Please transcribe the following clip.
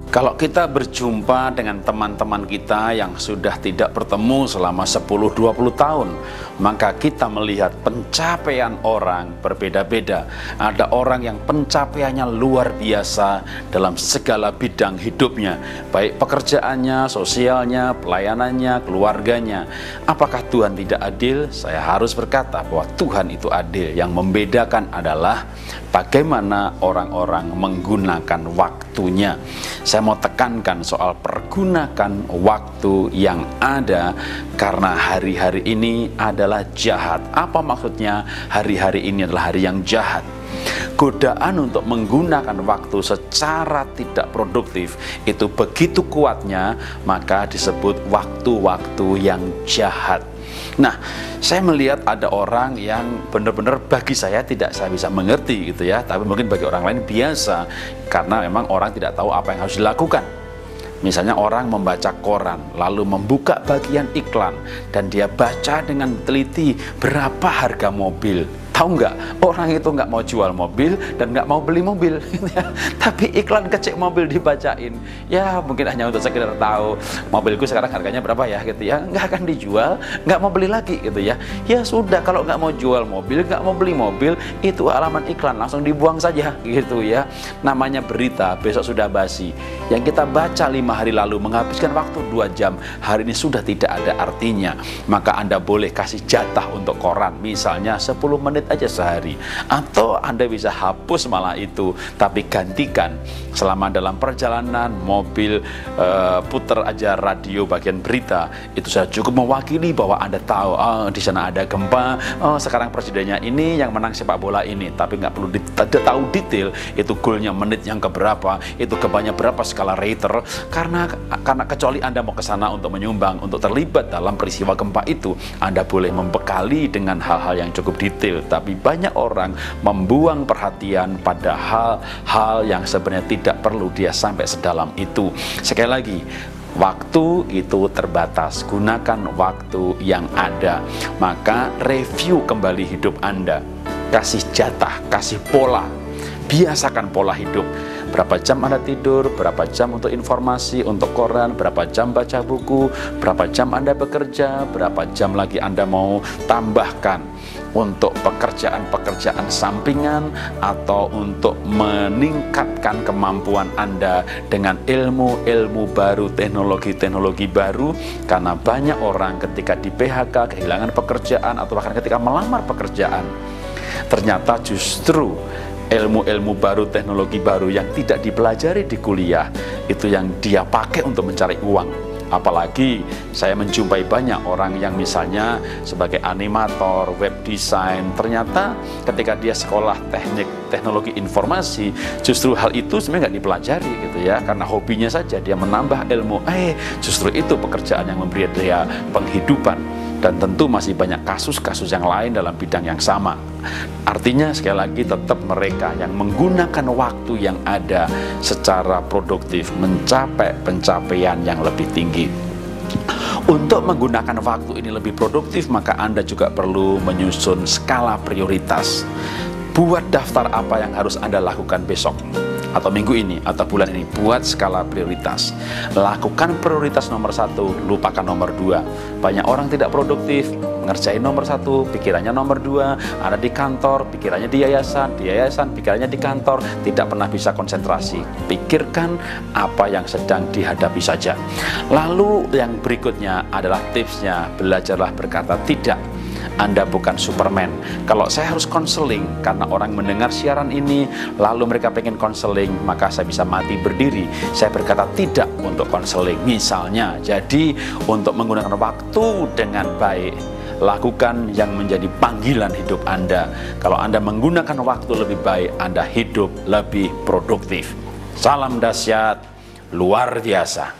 Kalau kita berjumpa dengan teman-teman kita yang sudah tidak bertemu selama 10-20 tahun, maka kita melihat pencapaian orang berbeda-beda. Ada orang yang pencapaiannya luar biasa dalam segala bidang hidupnya, baik pekerjaannya, sosialnya, pelayanannya, keluarganya. Apakah Tuhan tidak adil? Saya harus berkata bahwa Tuhan itu adil. Yang membedakan adalah bagaimana orang-orang menggunakan waktunya. Saya mau tekankan soal pergunakan waktu yang ada, karena hari-hari ini adalah jahat. Apa maksudnya hari-hari ini adalah hari yang jahat? Godaan untuk menggunakan waktu secara tidak produktif itu begitu kuatnya, maka disebut waktu-waktu yang jahat. Nah, saya melihat ada orang yang benar-benar bagi saya tidak saya bisa mengerti gitu ya, tapi mungkin bagi orang lain biasa, karena memang orang tidak tahu apa yang harus dilakukan. Misalnya orang membaca koran, lalu membuka bagian iklan, dan dia baca dengan teliti berapa harga mobil. Tahu nggak, orang itu nggak mau jual mobil dan nggak mau beli mobil, tapi iklan kecil mobil dibacain. Ya mungkin hanya untuk sekedar tahu mobilku sekarang harganya berapa ya, gitu ya. Nggak akan dijual, nggak mau beli lagi, gitu ya. Ya sudah, kalau nggak mau jual mobil, nggak mau beli mobil, itu halaman iklan langsung dibuang saja, gitu ya. Namanya berita, besok sudah basi. Yang kita baca 5 hari lalu menghabiskan waktu 2 jam, hari ini sudah tidak ada artinya. Maka Anda boleh kasih jatah untuk koran, misalnya 10 menit aja sehari, atau Anda bisa hapus malah itu, tapi gantikan selama dalam perjalanan mobil, putar aja radio bagian berita. Itu sudah cukup mewakili bahwa Anda tahu, oh, di sana ada gempa, oh, sekarang presidennya ini yang menang sepak bola ini, tapi nggak perlu tahu detail itu golnya menit yang keberapa, itu gempanya berapa skala Richter, karena kecuali Anda mau ke sana untuk menyumbang, untuk terlibat dalam peristiwa gempa itu, Anda boleh membekali dengan hal-hal yang cukup detail. Tapi banyak orang membuang perhatian pada hal-hal yang sebenarnya tidak perlu dia sampai sedalam itu. Sekali lagi, waktu itu terbatas. Gunakan waktu yang ada. Maka review kembali hidup Anda. Kasih jatah, kasih pola. Biasakan pola hidup. Berapa jam Anda tidur, berapa jam untuk informasi, untuk koran, berapa jam baca buku, berapa jam Anda bekerja, berapa jam lagi Anda mau tambahkan untuk pekerjaan-pekerjaan sampingan, atau untuk meningkatkan kemampuan Anda dengan ilmu-ilmu baru, teknologi-teknologi baru. Karena banyak orang ketika di PHK, kehilangan pekerjaan, atau bahkan ketika melamar pekerjaan, ternyata justru ilmu-ilmu baru, teknologi baru yang tidak dipelajari di kuliah, itu yang dia pakai untuk mencari uang. Apalagi saya menjumpai banyak orang yang misalnya sebagai animator, web design, ternyata ketika dia sekolah teknologi informasi, justru hal itu sebenarnya nggak dipelajari, gitu ya, karena hobinya saja dia menambah ilmu. Justru itu pekerjaan yang memberi dia penghidupan. Dan tentu masih banyak kasus-kasus yang lain dalam bidang yang sama. Artinya sekali lagi, tetap mereka yang menggunakan waktu yang ada secara produktif mencapai pencapaian yang lebih tinggi. Untuk menggunakan waktu ini lebih produktif, maka Anda juga perlu menyusun skala prioritas. Buat daftar apa yang harus Anda lakukan besok, atau minggu ini, atau bulan ini. Buat skala prioritas. Lakukan prioritas nomor 1, lupakan nomor 2. Banyak orang tidak produktif, ngerjain nomor 1, pikirannya nomor 2. Ada di kantor, pikirannya di yayasan, pikirannya di kantor, tidak pernah bisa konsentrasi. Pikirkan apa yang sedang dihadapi saja. Lalu yang berikutnya adalah tipsnya, belajarlah berkata tidak. Anda bukan Superman. Kalau saya harus konseling karena orang mendengar siaran ini, lalu mereka pengen konseling, maka saya bisa mati berdiri. Saya berkata tidak untuk konseling. Misalnya, jadi untuk menggunakan waktu dengan baik, lakukan yang menjadi panggilan hidup Anda. Kalau Anda menggunakan waktu lebih baik, Anda hidup lebih produktif. Salam dahsyat, luar biasa.